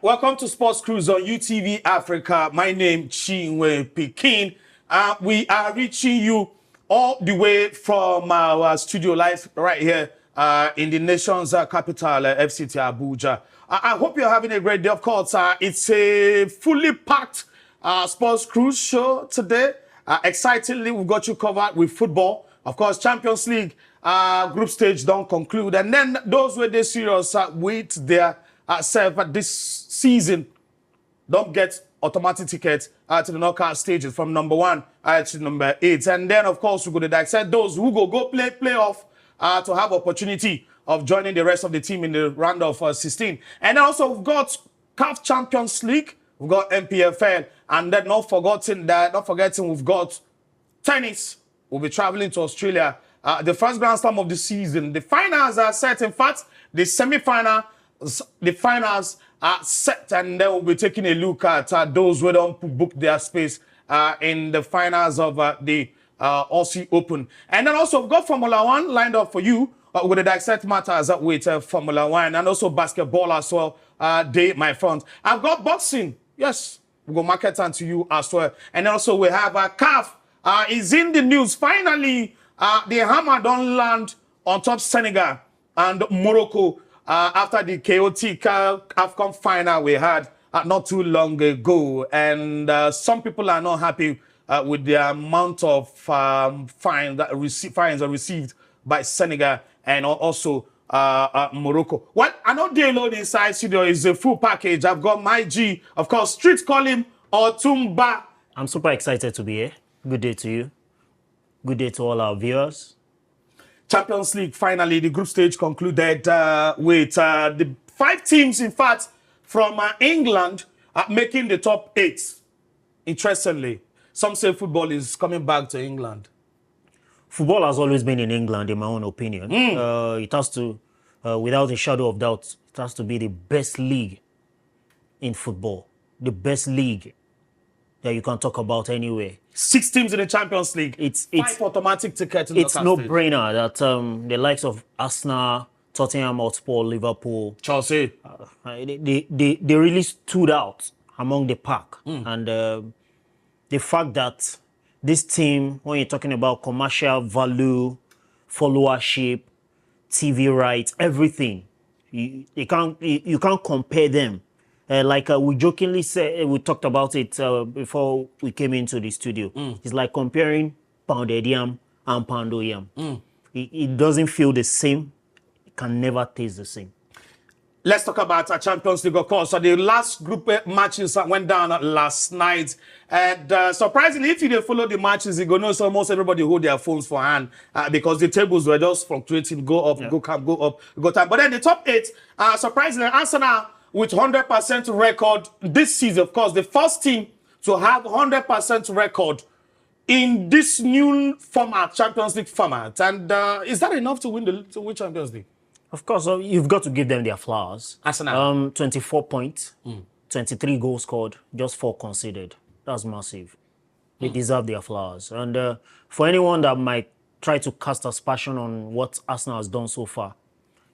welcome to Sports Cruise on UTV Africa. My name Chinwe Pekin. We are reaching you all the way from our studio live right here in the nation's capital, FCT Abuja. I hope you're having a great day. Of course, it's a fully packed Sports Cruise show today. Excitingly, we've got you covered with football. Of course, Champions League group stage don't conclude. And then those were the serious with their self this season don't get automatic tickets to the knockout stages from number 1 to number 8. And then, of course, we're going to dissect those who go play playoff to have opportunity of joining the rest of the team in the round of 16. And then also, we've got CAF Champions League, we've got MPFL, and then not forgetting, we've got tennis. We'll be traveling to Australia. The first Grand Slam of the season. The finals are set. In fact, the finals are set, and then we'll be taking a look at those who don't book their space in the finals of the Aussie Open. And then also, we've got Formula 1 lined up for you with the dissect matters with Formula 1 and also basketball as well. My front. I've got boxing. Yes, we'll go market on to you as well. And also, we have CAF. Is in the news. Finally, the hammer don't land on top Senegal and Morocco after the chaotic AFCON final we had not too long ago. And some people are not happy with the amount of fines received by Senegal and also Morocco. Well, I know they load inside studio is a full package. I've got my G, of course, street call him Otumba. I'm super excited to be here. Good day to you. Good day to all our viewers. Champions League, finally, the group stage concluded with the 5 teams, in fact, from England making the top 8. Interestingly, some say football is coming back to England. Football has always been in England, in my own opinion. It has to, without a shadow of doubt, it has to be the best league in football. The best league that you can talk about anywhere. 6 teams in the Champions League. It's 5 automatic tickets. It's no brainer that the likes of Arsenal, Tottenham Hotspur, Liverpool, Chelsea, they really stood out among the pack. And the fact that this team, when you're talking about commercial value, followership, TV rights, everything, you can't compare them. Like we jokingly said, we talked about it before we came into the studio. It's like comparing pounded yam and poundo yam. It doesn't feel the same. It can never taste the same. Let's talk about our Champions League, of course. So the last group matches went down last night. And surprisingly, if you didn't follow the matches, you go know so almost everybody hold their phones for hand because the tables were just fluctuating, go up, go up, go down. But then the top 8, surprisingly, Arsenal with 100% record this season. Of course, the first team to have 100% record in this new format, Champions League format. And is that enough to win Champions League? Of course, you've got to give them their flowers. Arsenal. 24 points, 23 goals scored, just 4 conceded. That's massive. They deserve their flowers. And for anyone that might try to cast aspersion on what Arsenal has done so far,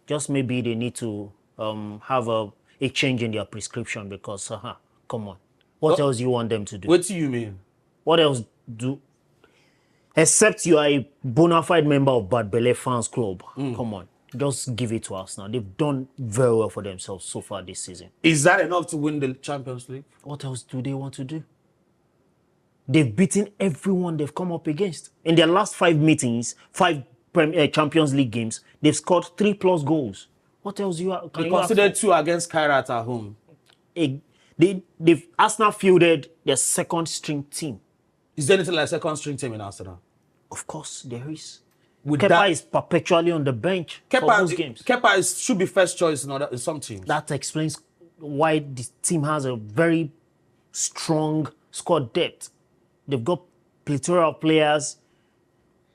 just maybe they need to have a change in their prescription because, come on. What else do you want them to do? What do you mean? What else do... Except you are a bona fide member of Bad Belle Fans Club. Come on. Just give it to us now. They've done very well for themselves so far this season. Is that enough to win the Champions League? What else do they want to do? They've beaten everyone they've come up against. In their last 5 meetings, 5 Champions League games, they've scored 3+ goals. What else can you consider 2 against Kairat at home? They've Arsenal fielded their second string team. Is there anything like second string team in Arsenal? Of course, there is. Kepa is perpetually on the bench for those games. Kepa should be first choice in some teams. That explains why this team has a very strong squad depth. They've got plethora of players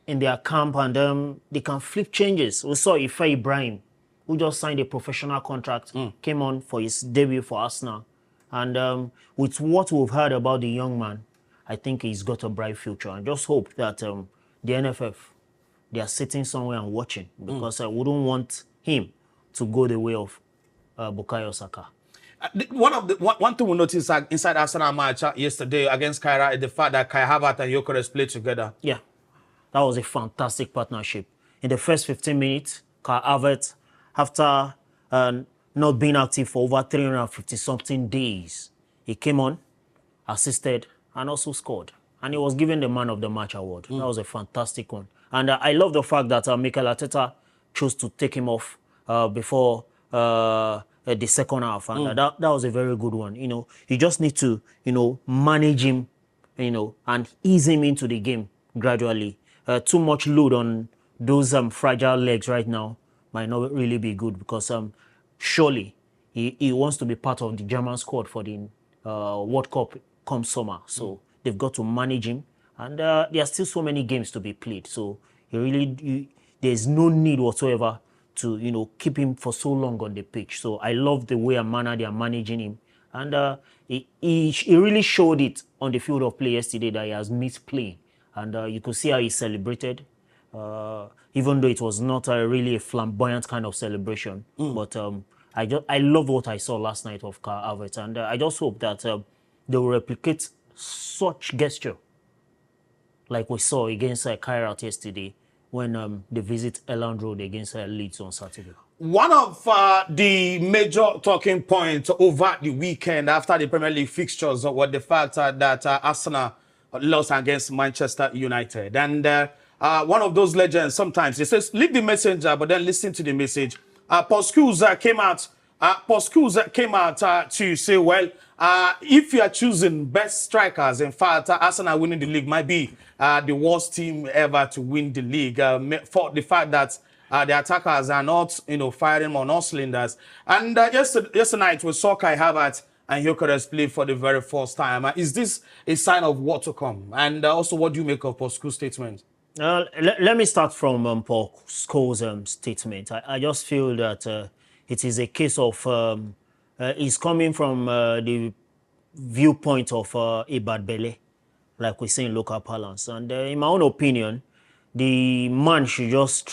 in their camp and they can flip changes. We saw Ife Ibrahim, who just signed a professional contract, came on for his debut for Arsenal. And with what we've heard about the young man, I think he's got a bright future. And just hope that the NFF, they are sitting somewhere and watching because I wouldn't want him to go the way of Bukayo Saka. One thing we noticed inside Arsenal match yesterday against Kyra is the fact that Kai Havertz and Gyökeres played together. Yeah, that was a fantastic partnership. In the first 15 minutes, Kai Havertz, after not being active for over 350-something days, he came on, assisted, and also scored. And he was given the Man of the Match award. That was a fantastic one. And I love the fact that Mikel Arteta chose to take him off before the second half. And that was a very good one. You know, you just need to, manage him, and ease him into the game gradually. Too much load on those fragile legs right now might not really be good because surely he wants to be part of the German squad for the World Cup come summer. So they've got to manage him. And there are still so many games to be played. So there's no need whatsoever to, keep him for so long on the pitch. So I love the way and manner they are managing him. And he really showed it on the field of play yesterday that he has missed playing. And you could see how he celebrated, even though it was not really a flamboyant kind of celebration. But I love what I saw last night of Kai Havertz. And I just hope that they will replicate such gesture like we saw against Kyrat yesterday when they visit Elland Road against Leeds on Saturday. One of the major talking points over the weekend after the Premier League fixtures was the fact that Arsenal lost against Manchester United. And one of those legends, sometimes he says, leave the messenger, but then listen to the message. Paul Scholes came out to say, well, if you are choosing best strikers, in fact, Arsenal winning the league might be the worst team ever to win the league for the fact that the attackers are not, firing on all cylinders. And yesterday night we saw Kai Havertz and Gyökeres play for the very first time. Is this a sign of what to come? And also, what do you make of Paul Scholes' statement? Let me start from Paul Scholes' statement. I just feel that it is a case of he's coming from the viewpoint of a bad belly, like we say in local parlance. And in my own opinion, the man should just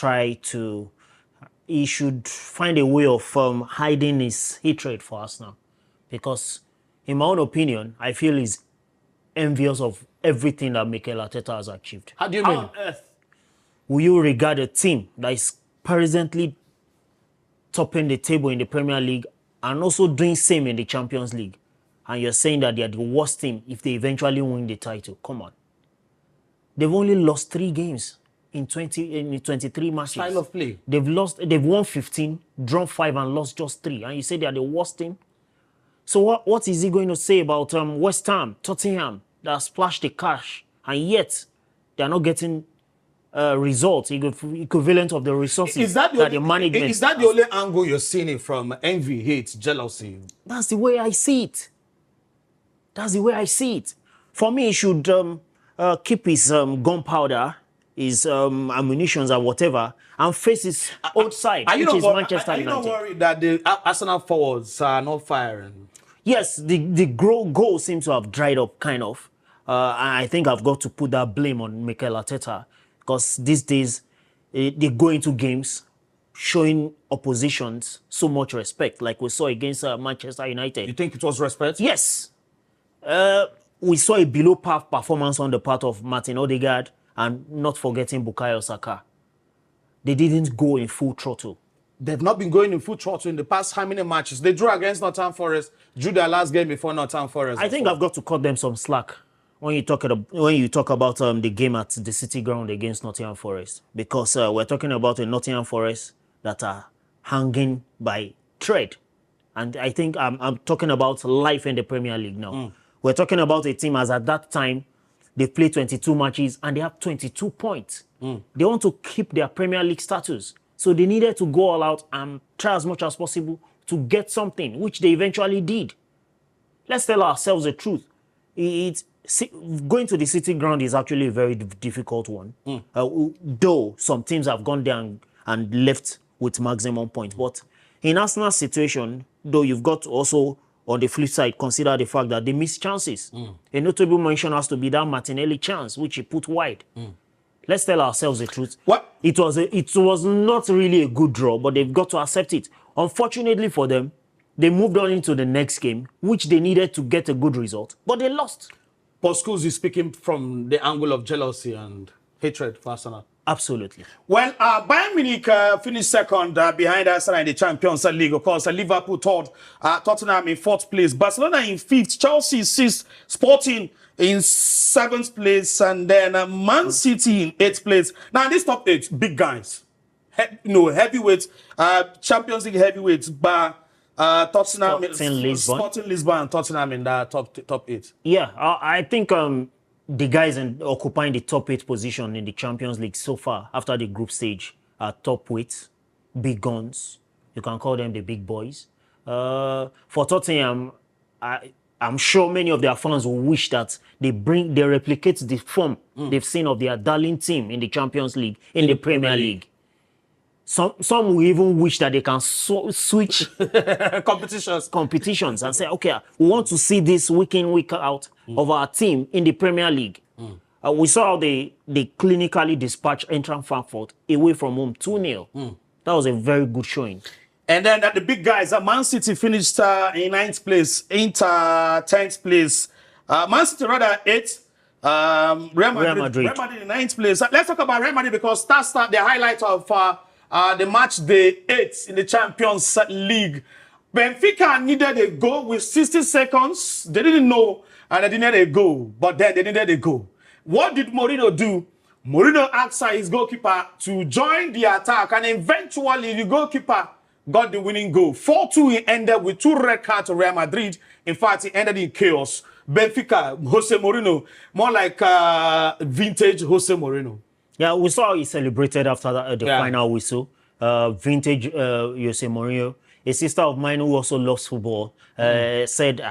he should find a way of hiding his hatred for Arsenal. Because in my own opinion, I feel he's envious of everything that Mikel Arteta has achieved. How do you mean? How on earth will you regard a team that is presently topping the table in the Premier League and also doing same in the Champions League, and you're saying that they are the worst team if they eventually win the title? Come on. They've only lost 3 games in 23 matches. Style of play. They've won 15, drawn 5 and lost just 3. And you say they are the worst team? So what is he going to say about West Ham, Tottenham, that splashed the cash, and yet they are not getting results equivalent of the resources that the management... Is that the only angle you're seeing it from? Envy, hate, jealousy? That's the way I see it. That's the way I see it. For me, he should keep his gunpowder, his ammunitions and whatever, and face his own side, which is Manchester United. Are you not worried that the Arsenal forwards are not firing? Yes, the goal seems to have dried up, kind of. And I think I've got to put that blame on Mikel Arteta, because these days they go into games showing oppositions so much respect, like we saw against Manchester United. You think it was respect? Yes. We saw a below-par performance on the part of Martin Odegaard, and not forgetting Bukayo Saka. They didn't go in full throttle. They've not been going in full throttle in the past how many matches? They drew against Nottingham Forest, drew their last game before Nottingham Forest. I think I've got to cut them some slack when you talk about the game at the City Ground against Nottingham Forest, because we're talking about a Nottingham Forest that are hanging by thread. And I think I'm talking about life in the Premier League now. We're talking about a team as at that time, they played 22 matches and they have 22 points. They want to keep their Premier League status. So they needed to go all out and try as much as possible to get something, which they eventually did. Let's tell ourselves the truth. Going to the City Ground is actually a very difficult one. Though some teams have gone down and left with maximum points. But in Arsenal's situation, though, you've got to also, on the flip side, consider the fact that they missed chances. A notable mention has to be that Martinelli chance, which he put wide. Let's tell ourselves the truth. What? It was not really a good draw, but they've got to accept it. Unfortunately for them, they moved on into the next game, which they needed to get a good result, but they lost. Paul Scholes is speaking from the angle of jealousy and hatred for Arsenal. Absolutely. Well, Bayern Munich finished second behind Arsenal in the Champions League. Of course, Liverpool third, Tottenham in fourth place, Barcelona in fifth, Chelsea sixth, Sporting in seventh place, and then Man City in eighth place. Now, this top eight, big guys. Heavyweights, Champions League heavyweights, Tottenham, Sporting Lisbon, and Tottenham in the top eight. Yeah, I think the guys occupying the top 8 position in the Champions League so far after the group stage are top weights, big guns. You can call them the big boys. For Tottenham, I'm sure many of their fans will wish that they replicate the form they've seen of their darling team in the Champions League, in the Premier League. Some will even wish that they can switch competitions and say, okay, we want to see this week in, week out of our team in the Premier League. We saw how they clinically dispatched Eintracht Frankfurt away from home 2-0. That was a very good showing. And then the big guys, Man City finished in 9th place, Inter 10th place, Man City rather 8th. Real Madrid in 9th place. Let's talk about Real Madrid because that's the highlight of the match day 8 in the Champions League. Benfica needed a goal with 60 seconds. They didn't know and they needed a goal, but then they needed a goal. What did Mourinho do? Mourinho asked his goalkeeper to join the attack, and eventually the goalkeeper got the winning goal. 4-2, he ended with 2 red cards to Real Madrid. In fact, it ended in chaos. Benfica, Jose Mourinho, more like vintage Jose Mourinho. Yeah, we saw how he celebrated after the final whistle. Vintage Jose Mourinho. A sister of mine who also loves football said,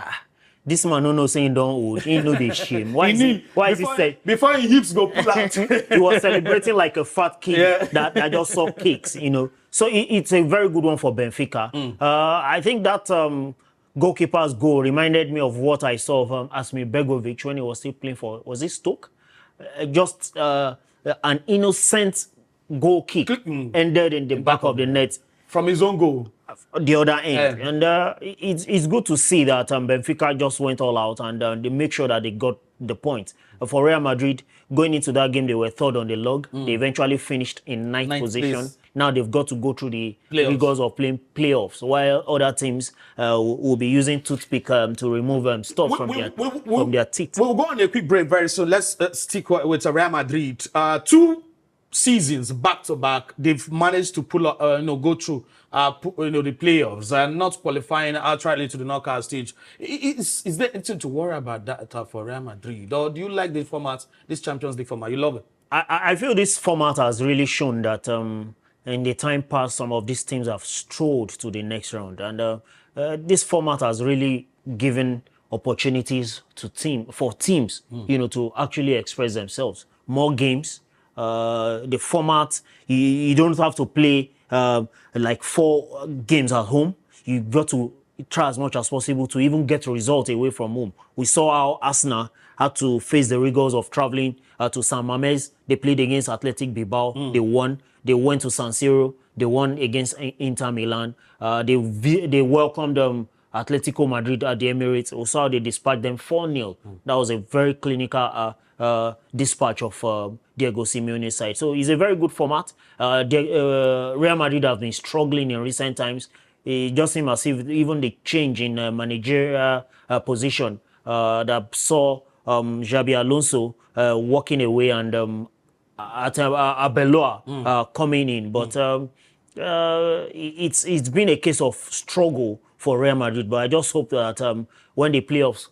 this man no saying don't old. He know this shame. Why is he saying? Before his hips go pull out. He was celebrating like a fat kid that just saw cakes, So it's a very good one for Benfica. I think that goalkeeper's goal reminded me of what I saw of Asmir Begovic when he was still playing for, was it Stoke? Just an innocent goal kick ended in the back of the net. From his own goal. The other end. And it's good to see that Benfica just went all out and they make sure that they got the point. For Real Madrid, going into that game, they were third on the log. They eventually finished in ninth position. Place. Now they've got to go through the rigors of playing playoffs, while other teams will be using toothpick to remove stuff from their teeth. We'll go on a quick break very soon. Let's stick with Real Madrid. 2 seasons back to back, they've managed to pull up, go through, the playoffs and not qualifying outrightly to the knockout stage. Is there anything to worry about that for Real Madrid, or do you like the format, this Champions League format? You love it? I feel this format has really shown that in the time past, some of these teams have strolled to the next round, and this format has really given opportunities for teams, to actually express themselves. More games. The format, you don't have to play like 4 games at home. You've got to try as much as possible to even get a result away from home. We saw how Arsenal had to face the rigors of traveling to San Mamés. They played against Athletic Bilbao. They won. They went to San Siro. They won against Inter Milan. They welcomed Atletico Madrid at the Emirates. We saw how they dispatched them 4-0. That was a very clinical dispatch of Diego Simeone's side. So it's a very good format. Real Madrid have been struggling in recent times. It just seems as if even the change in managerial position that saw Xabi Alonso walking away and Arbeloa coming in. But it's been a case of struggle for Real Madrid. But I just hope that when the playoffs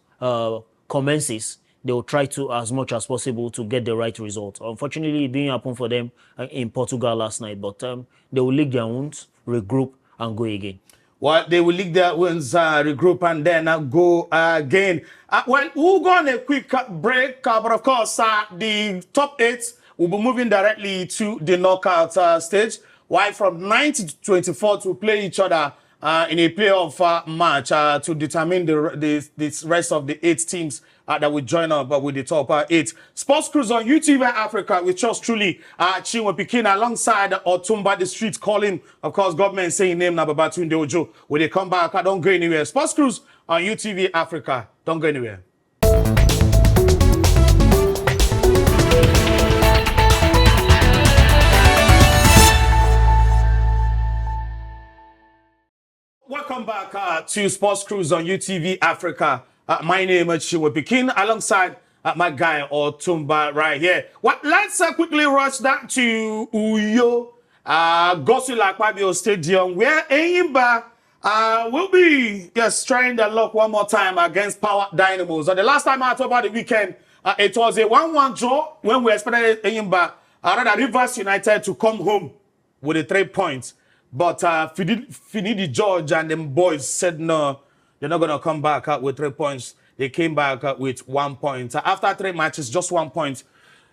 commences, they will try to, as much as possible, to get the right result. Unfortunately, it didn't happen for them in Portugal last night, but they will lick their wounds, regroup, and go again. Well, they will lick their wounds, regroup, and then go again. Well, we'll go on a quick break, but of course, the top 8 will be moving directly to the knockout stage, while from 19 to 24 to play each other in a playoff match to determine the rest of the 8 teams that will join up with the top 8. Sports Cruise on UTV Africa with just truly Chinwe Pikin alongside Otumba, the street calling, of course, government saying name Nababatunde Ojo. When they come back, don't go anywhere. Sports Cruise on UTV Africa. Don't go anywhere. Welcome back to Sports Cruise on UTV Africa. My name is Chinwe Pikin alongside my guy Otumba right here. Well, let's quickly rush that to Uyo, Gosula Akpabio Stadium, where Enyimba will be trying their luck one more time against Power Dynamos. The last time out over the weekend, it was a 1-1 draw when we expected Enyimba, rather Rivers United to come home with the 3 points. But Finidi George and them boys said no, they're not going to come back with 3 points. They came back with 1 point. After 3 matches, just 1 point.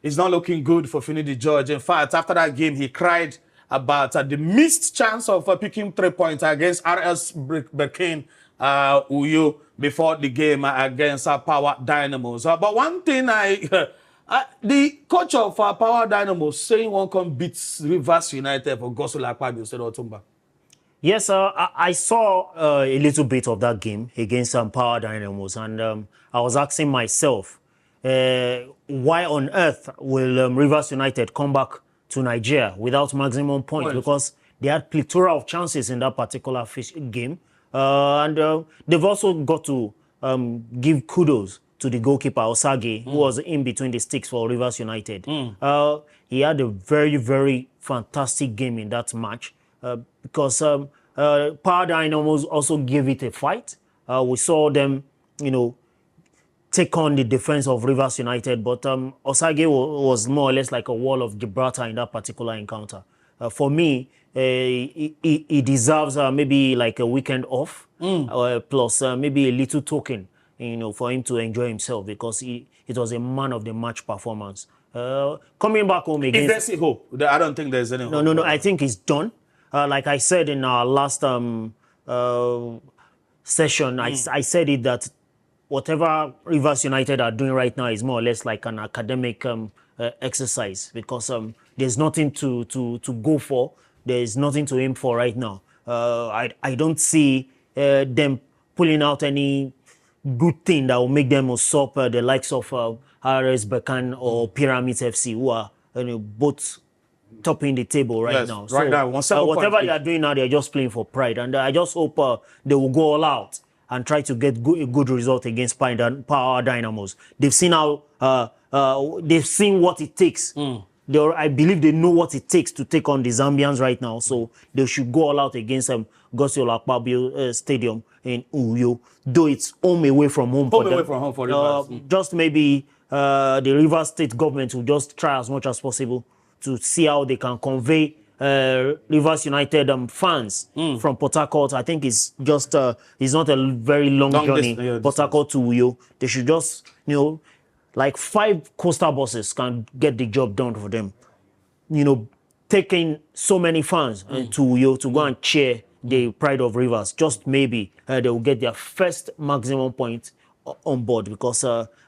It's not looking good for Finidi George. In fact, after that game, he cried about the missed chance of picking 3 points against RS Berkane Uyo before the game against Power Dynamos. But one thing the coach of Power Dynamos saying one can beat Rivers United for Gosula Akpabio said Otumba. Yes, I saw a little bit of that game against Power Dynamos, and I was asking myself, why on earth will Rivers United come back to Nigeria without maximum points? Because they had plethora of chances in that particular game, and they've also got to give kudos to the goalkeeper, Osage, who was in between the sticks for Rivers United. He had a very, very fantastic game in that match because Power Dynamos also gave it a fight. We saw them, take on the defense of Rivers United, but Osage was more or less like a wall of Gibraltar in that particular encounter. For me, he deserves maybe like a weekend off, plus maybe a little token, for him to enjoy himself, because it was a man of the match performance. Coming back home again. If there's a hope, I don't think there's any hope. No. I think it's done. Like I said in our last session, I said it that whatever Rivers United are doing right now is more or less like an academic exercise, because there's nothing to go for. There's nothing to aim for right now. I don't see them pulling out any good thing that will make them usurp the likes of RS Berkane or Pyramids FC, who are both topping the table right now. Right now, whatever they are doing now, they're just playing for pride, and I just hope they will go all out and try to get a good result against Power Dynamos. They've seen they've seen what it takes. I believe they know what it takes to take on the Zambians right now, so they should go all out against Gosula Akpabio Stadium in Uyo, though it's home away from home. Away from home for Rivers. Just maybe the Rivers State government will just try as much as possible to see how they can convey Rivers United fans from Port Harcourt. I think it's just it's not a very long journey. Port Harcourt to Uyo. They should just like 5 coastal buses can get the job done for them. Taking so many fans to Uyo to go and cheer the pride of Rivers. Just maybe they will get their first maximum point on board, because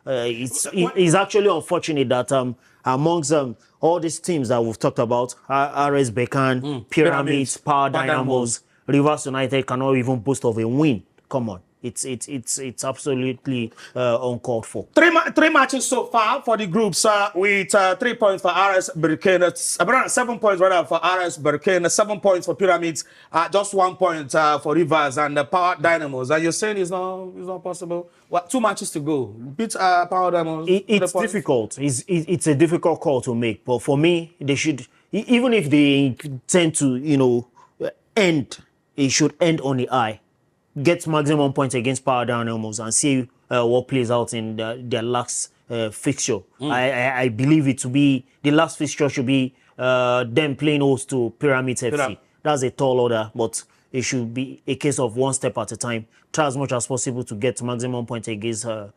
it's actually unfortunate that amongst all these teams that we've talked about, RS Berkane, Pyramids, Power Dynamos, Rivers United cannot even boast of a win. Come on. It's absolutely uncalled for. 3 matches so far for the groups with 3 points for RS Berkane, 7 points rather for RS Berkane, 7 points for Pyramids, just 1 point for Rivers and Power Dynamos. And you're saying it's not possible? What, 2 matches to go? Beat Power Dynamos? It's difficult. It's a difficult call to make. But for me, they should, even if they intend to, end, it should end on the eye. Get maximum points against Power Dynamos and see what plays out in their last fixture. I believe it to be the last fixture should be them playing host to Pyramids FC. That's a tall order, but it should be a case of one step at a time. Try as much as possible to get maximum points against Power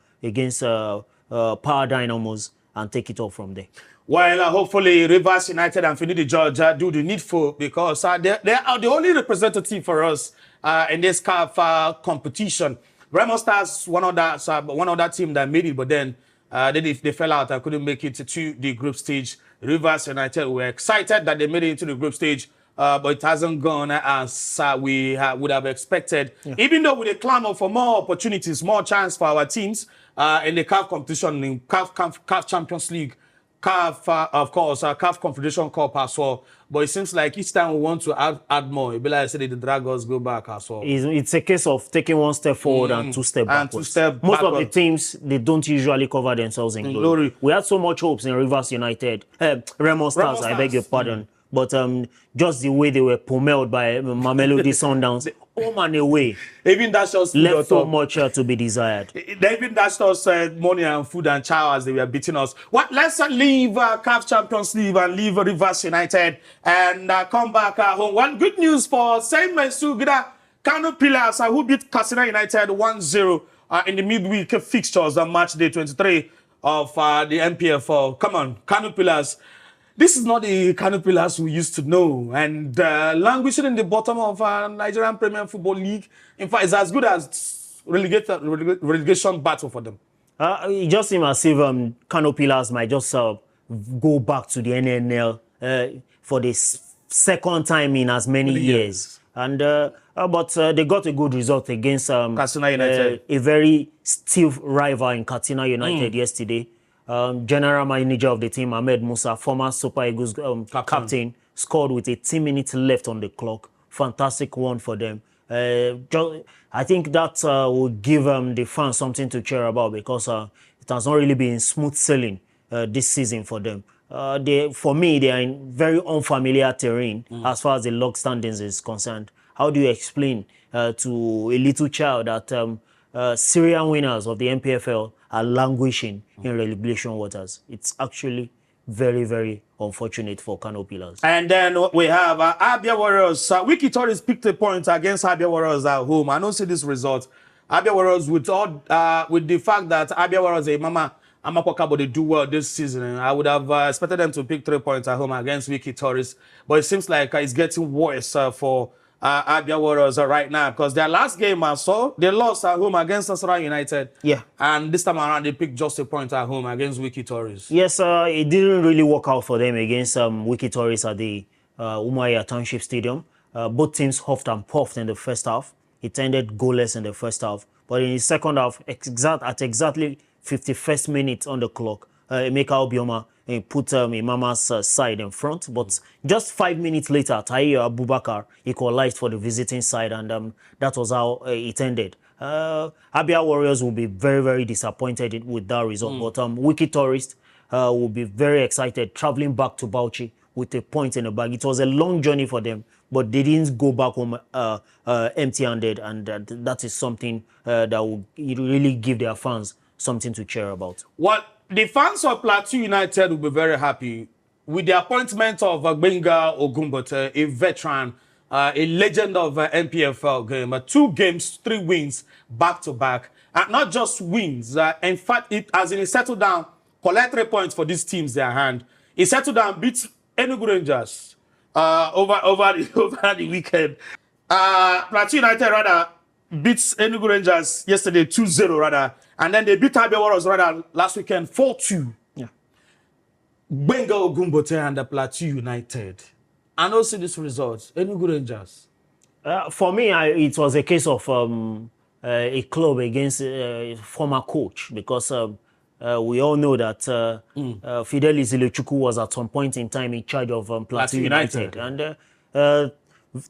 Dynamos and take it up from there. Well, hopefully Rivers United and Finidi George do the needful because they are the only representative for us in this CAF competition. Remo Stars, one other team that made it, but then they fell out. I couldn't make it to the group stage. Rivers United were excited that they made it into the group stage, but it hasn't gone as we would have expected. Yeah. Even though with a clamor for more opportunities, more chance for our teams in the CAF competition, in CAF Champions League, CAF, of course, CAF Confederation Cup as well. But it seems like each time we want to add more, it be like I said, the drag us go back as well. It's a case of taking one step forward and two steps backwards. Most of the teams, they don't usually cover themselves in glory. We had so much hopes in Rivers United, Remo Stars, I beg your pardon. But just the way they were pummeled by Mamelodi Sundowns, home and away, even that just left so much to be desired. They even dashed us money and food and chow as they were beating us. What? Let's leave CAF Champions League and leave Rivers United and come back home. One good news for Saint Mensugida Kano Pillars who beat Katsina United 1-0 in the midweek fixtures on match day 23 of the MPFL. Come on, Kano Pillars. This is not the Kano Pillars we used to know, and languishing in the bottom of Nigerian Premier Football League. In fact, it's as good as relegation battle for them. It just seems as if Kano Pillars might just go back to the NNL for the second time in as many years. And but they got a good result against Katsina United, a very stiff rival in Katsina United yesterday. General manager of the team, Ahmed Musa, former Super Eagles captain, scored with 18 minutes left on the clock. Fantastic one for them. I think that will give the fans something to cheer about because it has not really been smooth sailing this season for them. For me, they are in very unfamiliar terrain as far as the log standings is concerned. How do you explain to a little child that Syrian winners of the MPFL are languishing in relegation waters? It's actually very, very unfortunate for Kano Pillars. And then we have Abia Warriors. Wiki Torres picked a point against Abia Warriors at home. I don't see this result. Abia Warriors with the fact that Abia Warriors Amakwaka, but they do well this season. I would have expected them to pick 3 points at home against Wiki Torres, but it seems like it's getting worse for Abia Warriors right now because their last game I saw, they lost at home against Nasarawa United. Yeah. And this time around, they picked just a point at home against Wiki Torres. Yes, it didn't really work out for them against Wiki Torres at the Umuahia Township Stadium. Both teams huffed and puffed in the first half. It ended goalless in the first half. But in the second half, at exactly 51st minute on the clock, Emeka Obioma put Imama's side in front, but just 5 minutes later, Tahir Abubakar equalized for the visiting side, and that was how it ended. Abia Warriors will be very, very disappointed with that result, but Wiki Tourist will be very excited traveling back to Bauchi with a point in the bag. It was a long journey for them, but they didn't go back home empty-handed, and that is something that will really give their fans something to cheer about. Well, the fans of Plateau United will be very happy with the appointment of Benga Ogumbote, a veteran, a legend of MPFL game. 2 games, 3 wins back-to-back. And not just wins. In fact, he settled down, collect 3 points for these teams their hand. He settled down, beat Enugu Rangers over the weekend. Plateau United rather beats Enugu Rangers yesterday 2-0 rather. And then they beat Abia Warriors rather last weekend 4-2. Yeah. Benga Ogumbote and the Plateau United. And also this result, Enugu Rangers. For me, it was a case of a club against a former coach because we all know that Fidelis Ilechukwu was at some point in time in charge of Plateau United. And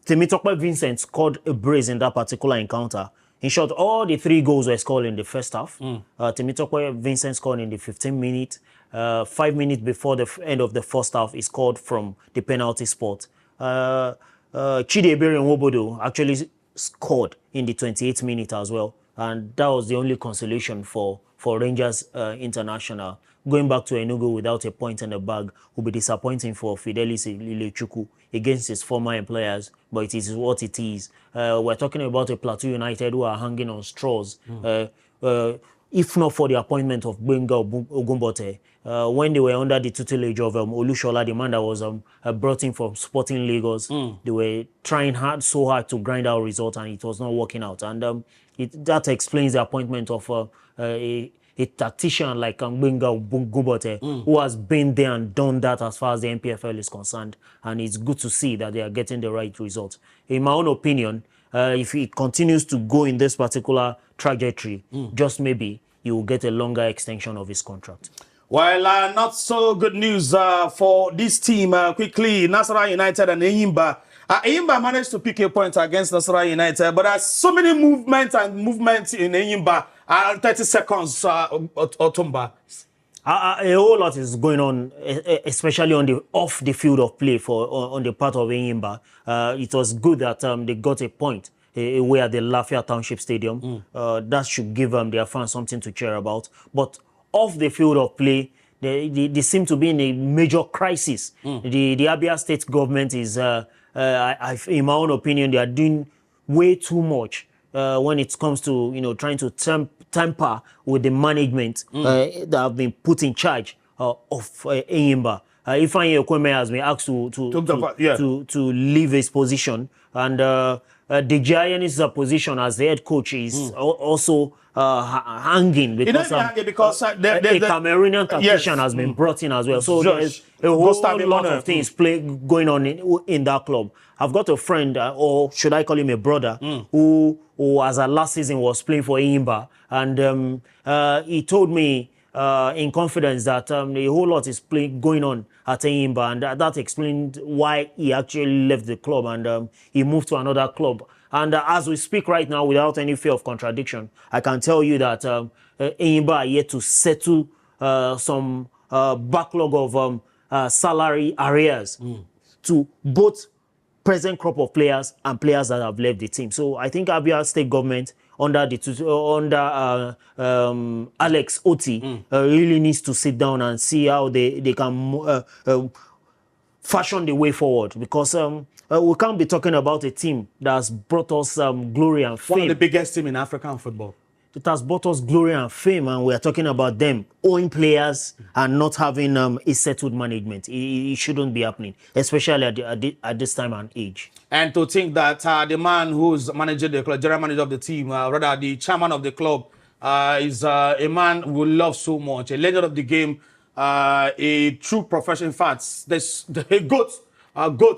Temitope Vincent scored a brace in that particular encounter. In short, all the 3 goals were scored in the first half. Temitope Vincent scored in the 15th minute. 5 minutes before the end of the first half, he scored from the penalty spot. Chidi Ebere Nwobodo actually scored in the 28th minute as well. And that was the only consolation for Rangers International. Going back to Enugu without a point in the bag will be disappointing for Fidelis Ilechukwu against his former employers, but it is what it is. We're talking about a Plateau United who are hanging on straws. if not for the appointment of Gbenga Ogumbote, when they were under the tutelage of Olushola, the man that was brought in from Sporting Lagos, they were trying so hard to grind out results, and it was not working out. And that explains the appointment of a tactician like Gbenga Ogumbote, who has been there and done that as far as the NPFL is concerned. And it's good to see that they are getting the right results. In my own opinion, if he continues to go in this particular trajectory, just maybe he will get a longer extension of his contract. Well, not so good news for this team. Quickly, Nasarawa United and Enyimba. Enyimba managed to pick a point against Nasarawa United, but there's so many movements in Enyimba. 30 seconds, Otumba. A whole lot is going on, especially on the off the field of play on the part of Enyimba. It was good that they got a point away at the Lafayette Township Stadium. That should give their fans something to cheer about. But off the field of play, they seem to be in a major crisis. The Abia State government is, in my own opinion, they are doing way too much when it comes to trying to tamper with the management that have been put in charge of Enyimba. Ifeanyi Ekweme has been asked to leave his position, and the Giants' position as the head coach is also hanging because a Cameroonian tactician has been brought in as well. So there's a whole lot of things going on in that club. I've got a friend, or should I call him a brother, who as a last season was playing for Enyimba, and he told me in confidence that a whole lot is going on at Enyimba, and that explained why he actually left the club and he moved to another club. And as we speak right now, without any fear of contradiction, I can tell you that Enyimba are yet to settle some backlog of salary arrears to both present crop of players and players that have left the team. So I think Abia State government under Alex Oti really needs to sit down and see how they can fashion the way forward, because we can't be talking about a team that's brought us glory and fame. One of the biggest team in African football. It has brought us glory and fame, and we are talking about them owing players and not having a settled management. It shouldn't be happening, especially at this time and age. And to think that the man who's managing the club, general manager of the team, rather the chairman of the club, is a man we love so much, a legend of the game, a true professional. In fact, there's the goat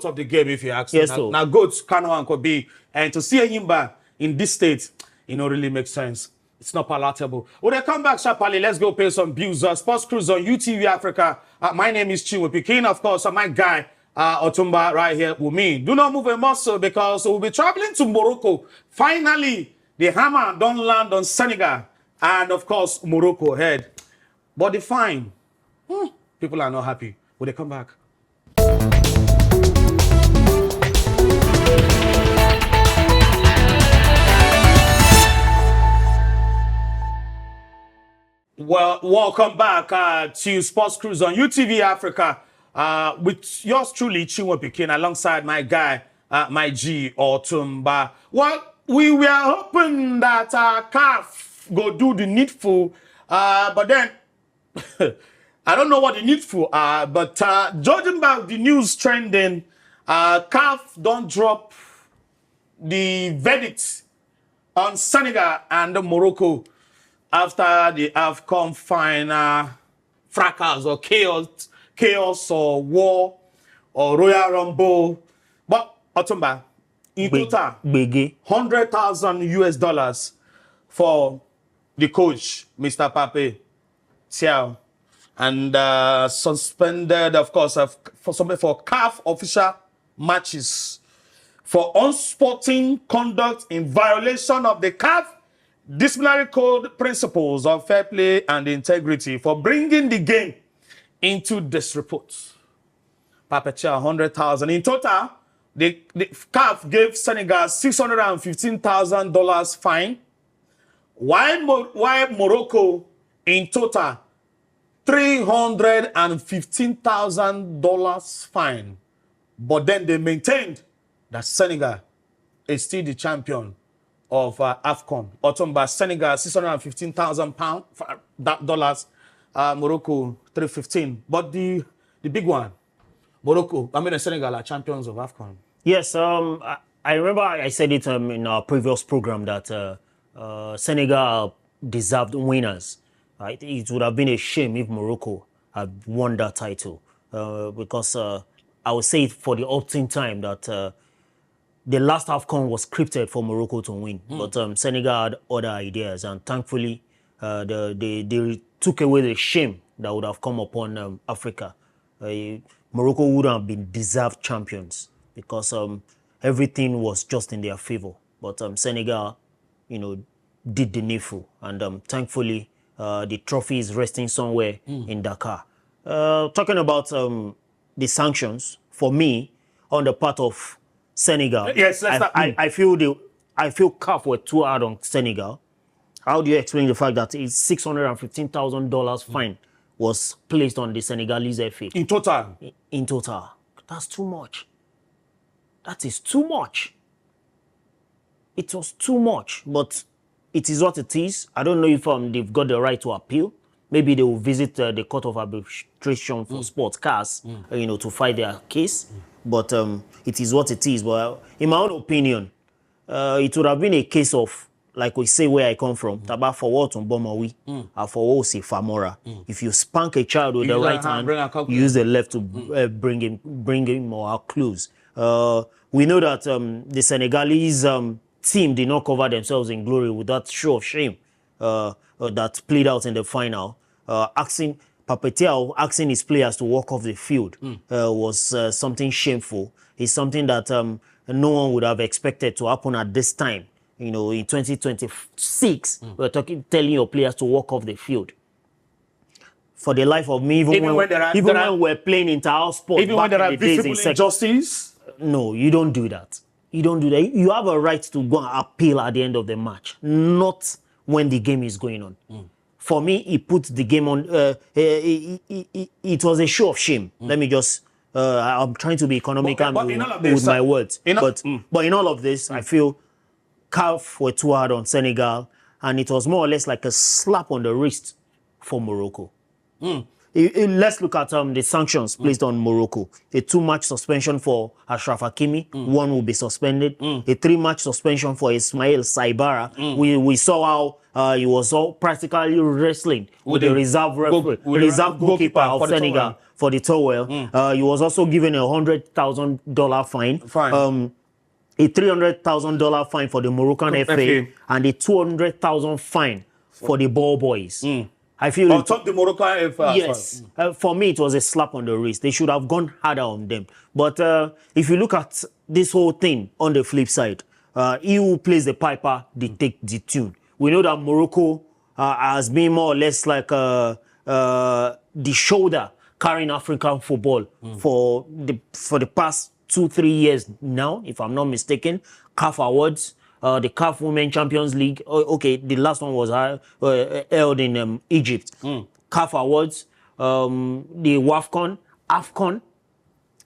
of the game, if you ask me. Yes, now goats Kano and Kobe, and to see Enyimba in this state, really makes sense. It's not palatable. When I come back sharply, let's go pay some bills. Sports Cruise on UTV Africa. My name is Chinwe Pikin, of course. My guy, Otumba, right here with me. Do not move a muscle, because we'll be traveling to Morocco. Finally, the hammer don't land on Senegal. And, of course, Morocco head. But the fine, people are not happy. When they come back. Well, welcome back to Sports Cruise on UTV Africa with yours truly, Chinwe Pikin, alongside my guy, my G, Otumba. Well, we were hoping that CAF go do the needful, but then I don't know what the needful are, but judging by the news trending, CAF don't drop the verdict on Senegal and Morocco after the AFCON final fracas or chaos or war or Royal Rumble. But Otumba, in total, $100,000 for the coach, Mr. Pape Thiaw, and suspended, of course, for CAF official matches for unsporting conduct in violation of the CAF disciplinary code principles of fair play and integrity, for bringing the game into disrepute. Papecha, 100,000. In total, the CAF gave Senegal $615,000 fine, while Morocco, in total, $315,000 fine. But then they maintained that Senegal is still the champion of AFCON. Otumba, Senegal, £615,000, dollars. Morocco, 315. But the big one, Morocco, Senegal are champions of AFCON. Yes, I remember I said it in our previous program that Senegal deserved winners. It would have been a shame if Morocco had won that title because I would say for the opting time that the last AFCON was scripted for Morocco to win, but Senegal had other ideas, and thankfully they took away the shame that would have come upon Africa. Morocco would have been deserved champions because everything was just in their favor. But Senegal, did the needful, and thankfully the trophy is resting somewhere in Dakar. Talking about the sanctions, for me, on the part of Senegal, yes, I feel CAF were too hard on Senegal. How do you explain the fact that a $615,000 fine was placed on the Senegalese FA? In total? In total. That's too much. That is too much. It was too much, but it is what it is. I don't know if they've got the right to appeal. Maybe they will visit the Court of Arbitration for Sports CAS, to fight their case. But it is what it is. But in my own opinion, it would have been a case of, like we say where I come from, Taba for what on Bomawi, for what say Famora. If you spank a child with the right hand, you use the left to bring him more close. We know that the Senegalese team did not cover themselves in glory with that show of shame that played out in the final. Papetia asking his players to walk off the field was something shameful. It's something that no one would have expected to happen at this time. In 2026, we're telling your players to walk off the field. For the life of me, even when we're playing inter-house sport, even when there are visible injustice, no, you don't do that. You don't do that. You have a right to go and appeal at the end of the match, not when the game is going on. For me, he put the game on. It was a show of shame. Let me just. I'm trying to be economical with my words. But in all of this, I feel CAF were too hard on Senegal, and it was more or less like a slap on the wrist for Morocco. Let's look at the sanctions placed on Morocco. A 2-match suspension for Achraf Hakimi. One will be suspended. A 3-match suspension for Ismail Saibara. We saw how he was all practically wrestling with the reserve goalkeeper of Senegal for the towel. He was also given a $100,000 fine. A $300,000 fine for the Moroccan FA and a $200,000 fine for the ball boys. I feel on top the Moroccan FA. Yes, for me it was a slap on the wrist. They should have gone harder on them. But if you look at this whole thing on the flip side, he who plays the piper, they take the tune. We know that Morocco has been more or less like the shoulder carrying African football for the past 2-3 years now, if I'm not mistaken. CAF Awards, the CAF Women Champions League. Okay, the last one was held in Egypt. CAF Awards, the WAFCON, AFCON.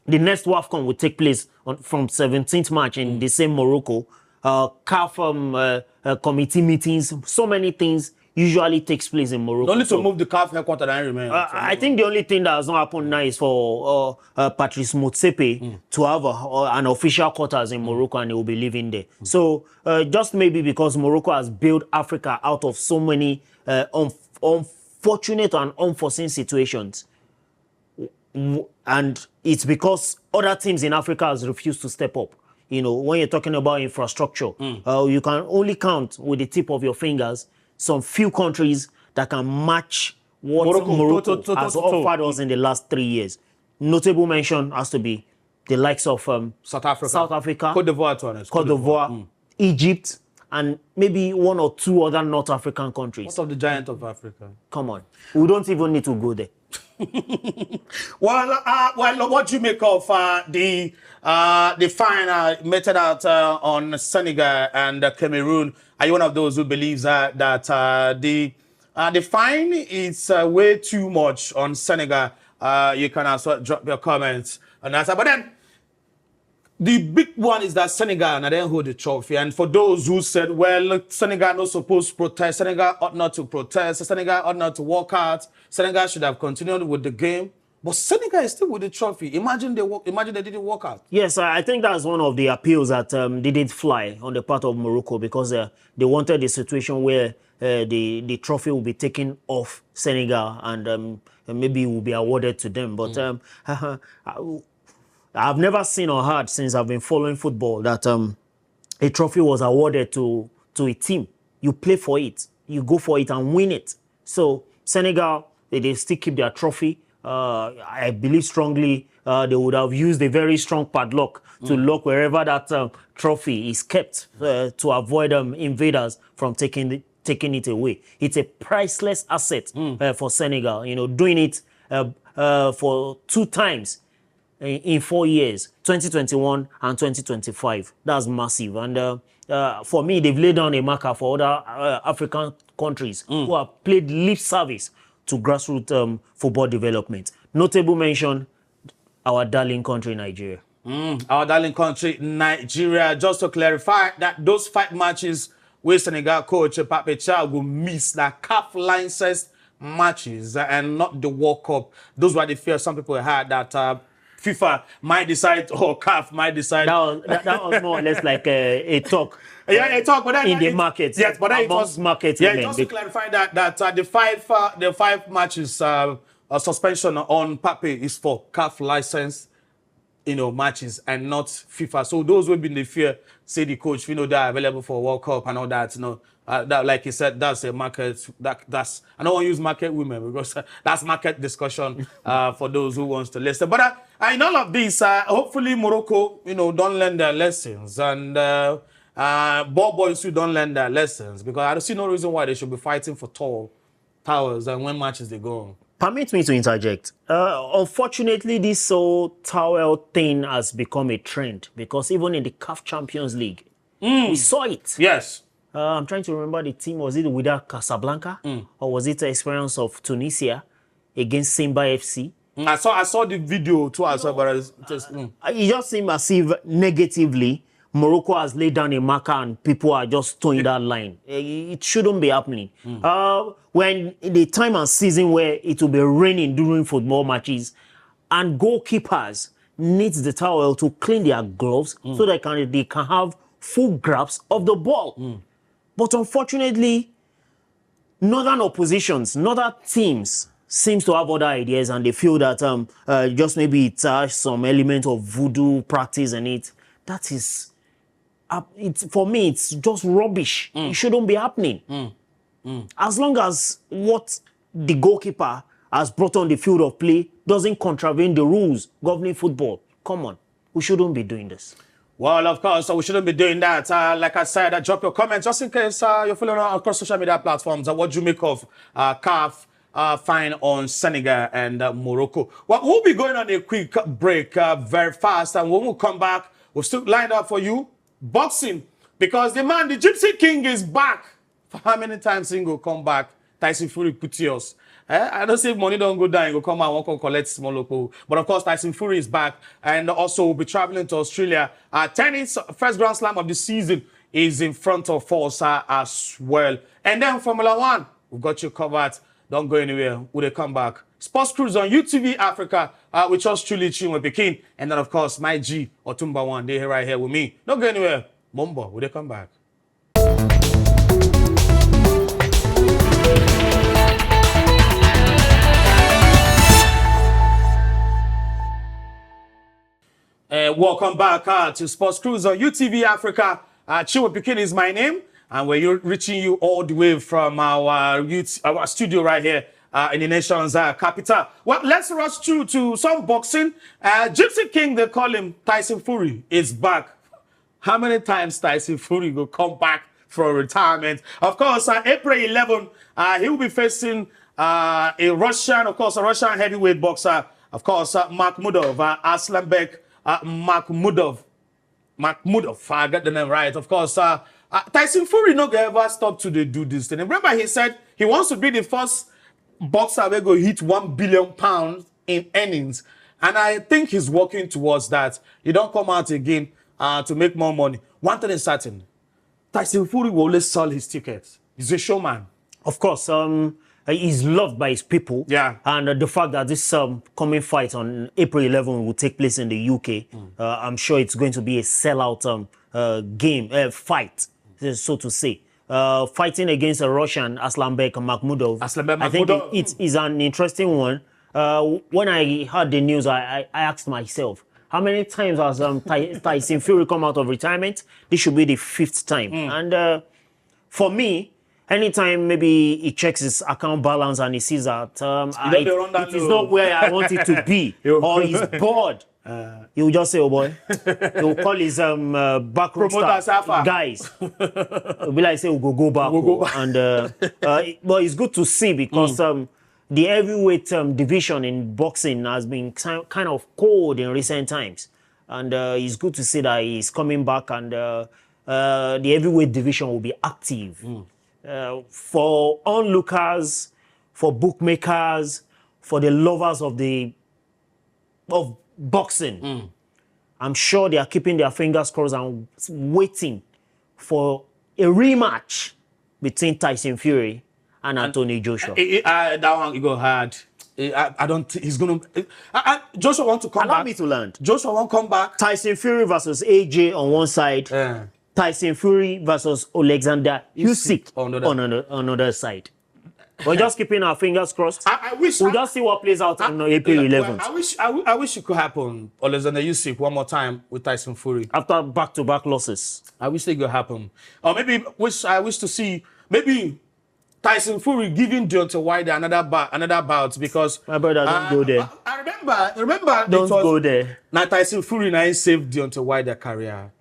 The next WAFCON will take place from 17th March in the same Morocco. CAF committee meetings, so many things usually takes place in Morocco. Only to move the CAF headquarters, I remember. I think the only thing that has not happened now is for Patrice Motsepe to have an official quarters in Morocco, and he will be living there. So just maybe because Morocco has built Africa out of so many unfortunate and unforeseen situations, and it's because other teams in Africa has refused to step up. When you're talking about infrastructure, you can only count with the tip of your fingers some few countries that can match what Morocco has offered us in the last 3 years. Notable mention has to be the likes of South Africa, Cote d'Ivoire, Egypt, and maybe 1 or 2 other North African countries. What of the giant of Africa? Come on. We don't even need to go there. Well, what do you make of the fine meted out on Senegal and Cameroon? Are you one of those who believes that the fine is way too much on Senegal? You can also drop your comments on that. But then, the big one is that Senegal and then hold the trophy. And for those who said, well, look, Senegal not supposed to protest, Senegal ought not to protest, Senegal ought not to walk out, Senegal should have continued with the game. But Senegal is still with the trophy. Imagine they didn't walk out. Yes, I think that's one of the appeals that didn't fly on the part of Morocco, because they wanted a situation where the trophy will be taken off Senegal and maybe it will be awarded to them. But I've never seen or heard since I've been following football that a trophy was awarded to a team. You play for it, you go for it and win it. So Senegal, they still keep their trophy. I believe strongly they would have used a very strong padlock to lock wherever that trophy is kept to avoid invaders from taking it away. It's a priceless asset for Senegal. You know, doing it for 2 times in 4 years, 2021 and 2025. That's massive. And for me, they've laid down a marker for other African countries who have played lip service to grassroots football development. Notable mention, our darling country, Nigeria. Our darling country, Nigeria. Just to clarify, that those 5 matches where Senegal coach Pape Thiaw will miss, that CAF licensed matches and not the World Cup. Those were the fears some people had that FIFA might decide or CAF might decide. That was more or less like a talk. Yeah, a talk, but then in the market. Yes, but then it was market. Yeah, just to clarify that the 5 matches suspension on Pape is for CAF license, matches and not FIFA. So those will be in the fear, say the coach, they're available for World Cup and all that, that, like he said, that's a market, that's, I don't want to use market women because that's market discussion for those who wants to listen. But in all of this, hopefully Morocco, don't learn their lessons, and ball boys who don't learn their lessons, because I don't see no reason why they should be fighting for towers and when matches they go on. Permit me to interject. Unfortunately, this whole towel thing has become a trend, because even in the CAF Champions League, we saw it. Yes. I'm trying to remember the team. Was it Wydad Casablanca? Or was it the Experience of Tunisia against Simba FC? I saw the video too. I saw, but it just seemed as if negatively Morocco has laid down a marker and people are just towing that line. It shouldn't be happening. When the time and season where it will be raining during football matches, and goalkeepers need the towel to clean their gloves so they can have full grasp of the ball. But unfortunately, northern teams seems to have other ideas, and they feel that just maybe it has some element of voodoo practice in it. That is, for me, it's just rubbish. It shouldn't be happening. As long as what the goalkeeper has brought on the field of play doesn't contravene the rules governing football. Come on, we shouldn't be doing this. Well, of course, so we shouldn't be doing that. Like I said, drop your comments just in case you're following us across social media platforms. What do you make of CAF fine on Senegal and Morocco? Well, we'll be going on a quick break very fast, and when we come back, we'll still lined up for you boxing, because the Gypsy King is back. For how many times he will come back? Tyson Fury Kutios. I don't say if money don't go down, go come out, won't collect small local. But of course, Tyson Fury is back, and also will be traveling to Australia. Tennis, first Grand Slam of the season, is in front of us as well. And then Formula One, we've got you covered. Don't go anywhere. We'll come back. Sports Cruise on UTV Africa, with yours truly, Chinwe Pekin. And then, of course, my G, Otumba One, they're right here with me. Don't go anywhere. Mumbo, we'll come back. Welcome back to Sports Cruise on UTV Africa. Chinwe Pekin is my name, and we're reaching you all the way from our studio right here in the nation's capital. Well, let's rush through to some boxing. Gypsy King, they call him Tyson Fury, is back. How many times Tyson Fury will come back for retirement? Of course, April 11, he will be facing a Russian heavyweight boxer, of course, Makhmudov, Aslanbek Makhmudov, I got the name right. Of course, Tyson Fury no go ever stop to do this thing. Remember, he said he wants to be the first boxer that go hit £1 billion in earnings. And I think he's working towards that. He don't come out again to make more money. One thing is certain. Tyson Fury will always sell his tickets. He's a showman. Of course, he's loved by his people. Yeah. And the fact that this coming fight on April 11 will take place in the UK, I'm sure it's going to be a sellout fight, so to say. Fighting against a Russian, Aslanbek Makhmudov. I think it is an interesting one. When I heard the news, I asked myself, how many times has Tyson Fury come out of retirement? This should be the 5th time. And for me, anytime maybe he checks his account balance and he sees that it is not where I want it to be, or he's bored, he'll just say, oh boy, he'll call his backroom staff guys. He'll be like, say, we'll go back. But it's good to see because the heavyweight division in boxing has been kind of cold in recent times. And it's good to see that he's coming back and the heavyweight division will be active. For onlookers, for bookmakers, for the lovers of boxing, I'm sure they are keeping their fingers crossed and waiting for a rematch between Tyson Fury and Anthony Joshua. That one go hard. I don't think he's gonna. Joshua want to come back. Allow me to land. Joshua won't come back. Tyson Fury versus AJ on one side. Tyson Fury versus Alexander Usyk on another side. We're just keeping our fingers crossed. I wish we'll just see what plays out on April 11th. I wish it could happen. Alexander Usyk one more time with Tyson Fury after back-to-back losses. I wish it could happen. Or maybe I wish to see maybe Tyson Fury giving Deontay Wilder another bout because my brother don't go there. I remember don't go there. Now Tyson Fury now saved Deontay Wilder career.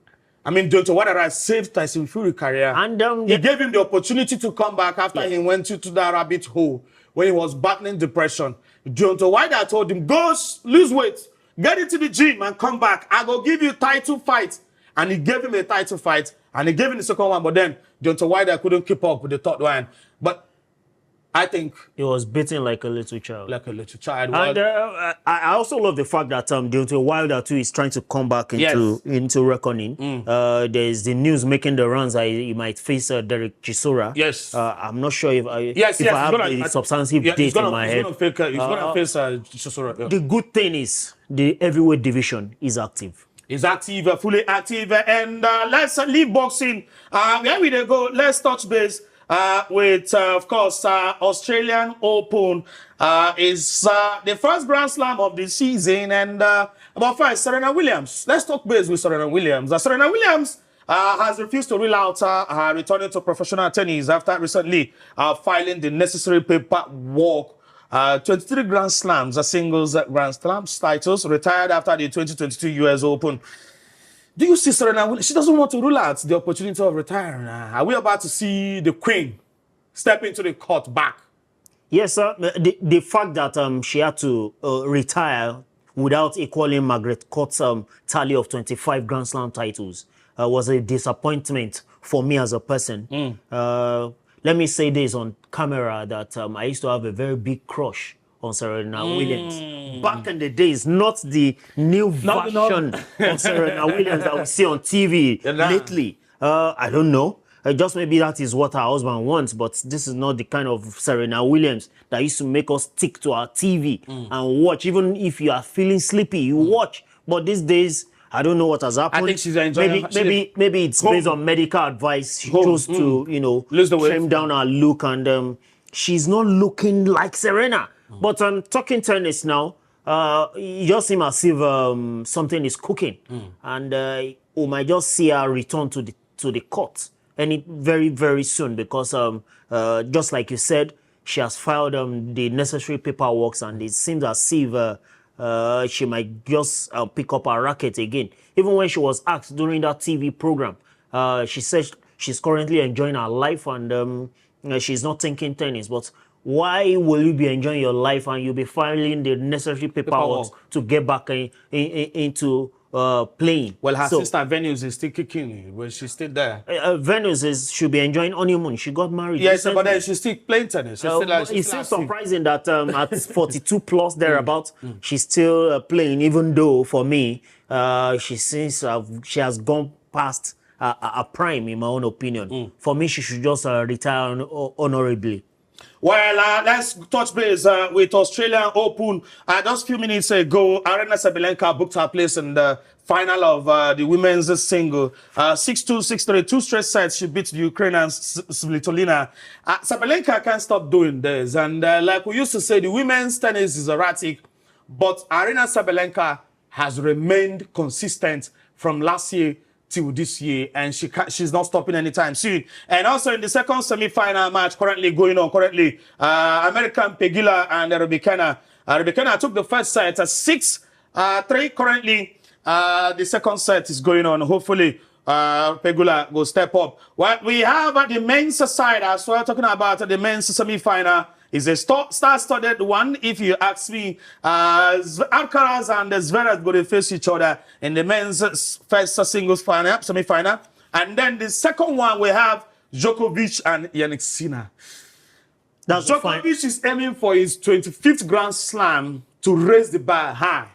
I mean, Deontay Wilder has saved Tyson Fury career. And he gave him the opportunity to come back after he went to that rabbit hole when he was battling depression. Deontay Wilder told him, go lose weight, get into the gym and come back. I will give you a title fight. And he gave him a title fight. And he gave him the second one. But then Deontay Wilder couldn't keep up with the third one. But I think he was beaten like a little child. Like a little child. And I also love the fact that Deontay Wilder too is trying to come back into reckoning. There's the news making the rounds that he might face Derek Chisora. Yes. I'm not sure if I have a substantive date in my head. He's going to face Chisora. Yeah. The good thing is the heavyweight division is active. Is active, fully active. And let's leave boxing. Where we go? Let's touch base. With, of course, Australian Open is the first Grand Slam of the season. And about first, Serena Williams. Let's talk base with Serena Williams. Serena Williams has refused to rule out returning to professional tennis after recently filing the necessary paperwork. 23 Grand Slams, singles Grand Slams titles, retired after the 2022 US Open. Do you see Serena Williams? She doesn't want to rule out the opportunity of retiring. Are we about to see the Queen step into the court back? Yes, sir. The fact that she had to retire without equaling Margaret Court's tally of 25 Grand Slam titles was a disappointment for me as a person. Let me say this on camera that I used to have a very big crush on Serena Williams. Back in the days, not the new version of Serena Williams that we see on TV lately. I don't know. Just maybe that is what her husband wants, but this is not the kind of Serena Williams that used to make us stick to our TV and watch. Even if you are feeling sleepy, you watch. But these days, I don't know what has happened. I think she's enjoying maybe it's based on medical advice. She chose to, trim down her look, and she's not looking like Serena. But talking tennis now, you just seem as if something is cooking, and we might just see her return to the court, and it very, very soon, because just like you said, she has filed the necessary paperwork, and it seems as if she might just pick up her racket again. Even when she was asked during that TV program, she said she's currently enjoying her life, and she's not thinking tennis, but why will you be enjoying your life and you'll be filing the necessary paperwork to get back into playing. Well, her So, sister Venus is still kicking, but she's still there. Should be enjoying honeymoon. She got married. Yes, but then recently. she's still playing tennis. It's still surprising that at 42 plus thereabouts, she's still playing, even though for me, she seems she has gone past a prime, in my own opinion. For me, she should just retire honorably. Well, let's touch base with Australian Open. Just a few minutes ago, Arena Sabalenka booked her place in the final of the women's single. 6-2, 6-3, 2 straight sets. She beat the Ukrainian Svitolina. Sabalenka can't stop doing this. And like we used to say, the women's tennis is erratic, but Arena Sabalenka has remained consistent from last year till this year, and she's not stopping anytime soon. And also in the second semi-final match currently going on, American Pegula and Rebekana. Rebekana took the first set at 6-3. Currently, the second set is going on. Hopefully, Pegula will step up. What we have at the men's side as well, talking about the men's semi-final, is a star-studded one, if you ask me. Alcaraz and Zverev going to face each other in the men's first singles final, semi-final. And then the second one, we have Djokovic and Jannik Sinner. Djokovic is aiming for his 25th Grand Slam to raise the bar high.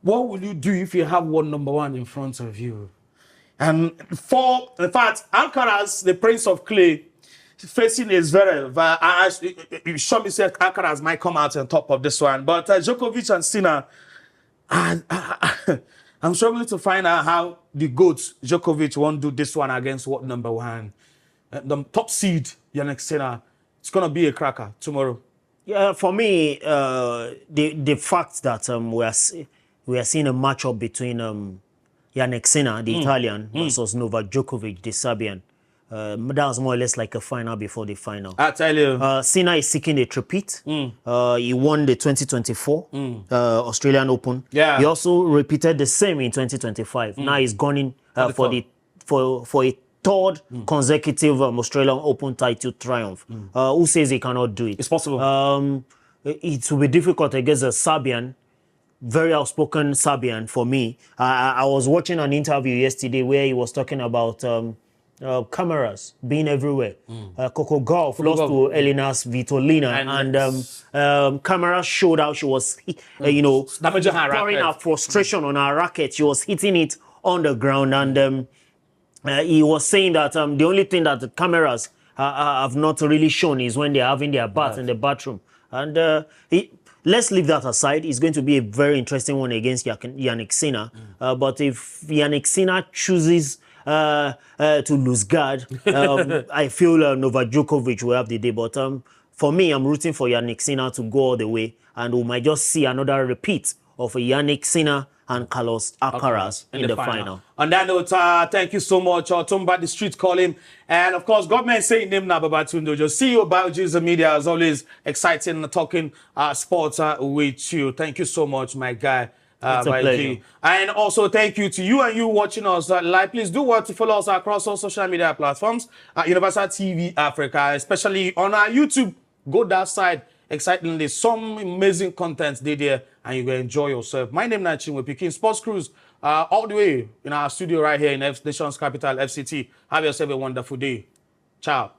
What will you do if you have one number one in front of you? And in fact, Alcaraz, the Prince of Clay, facing is very, you sure me say Alcaraz might come out on top of this one. But Djokovic and Sinner, I'm struggling to find out how the GOAT Djokovic won't do this one against what number one. The top seed, Jannik Sinner. It's going to be a cracker tomorrow. Yeah, for me, the fact that we are seeing a matchup between Jannik Sinner, the Italian, versus Novak Djokovic, the Serbian. That was more or less like a final before the final. I tell you. Sinner is seeking a tripit. He won the 2024 Australian Open. Yeah. He also repeated the same in 2025. Now he's gone in for a third consecutive Australian Open title triumph. Who says he cannot do it? It's possible. It will be difficult against a Serbian, very outspoken Serbian for me. I was watching an interview yesterday where he was talking about cameras being everywhere. Coco Gauff lost to Elena Svitolina, and cameras showed how she was, pouring her frustration on her racket. She was hitting it on the ground, and he was saying that the only thing that the cameras have not really shown is when they're having their bath in the bathroom. And let's leave that aside. It's going to be a very interesting one against Jannik Sinner. But if Jannik Sinner chooses to lose guard, I feel Novak Djokovic will have the day. But for me, I'm rooting for Jannik Sinner to go all the way, and we might just see another repeat of a Jannik Sinner and Carlos Alcaraz in the final. On that note, thank you so much. Tumba the street calling. And of course, government saying name now, Babatundo. Just see you about Jesus Media, as always, exciting talking sports with you. Thank you so much, my guy. It's a pleasure. And also thank you to you and you watching us live. Please do want to follow us across all social media platforms at Universal TV Africa, especially on our YouTube. Go that side. Excitingly, some amazing content there, and you will enjoy yourself. My name is Chinwe Pikin, Sports Cruise, all the way in our studio right here in Nation's capital, FCT. Have yourself a wonderful day. Ciao.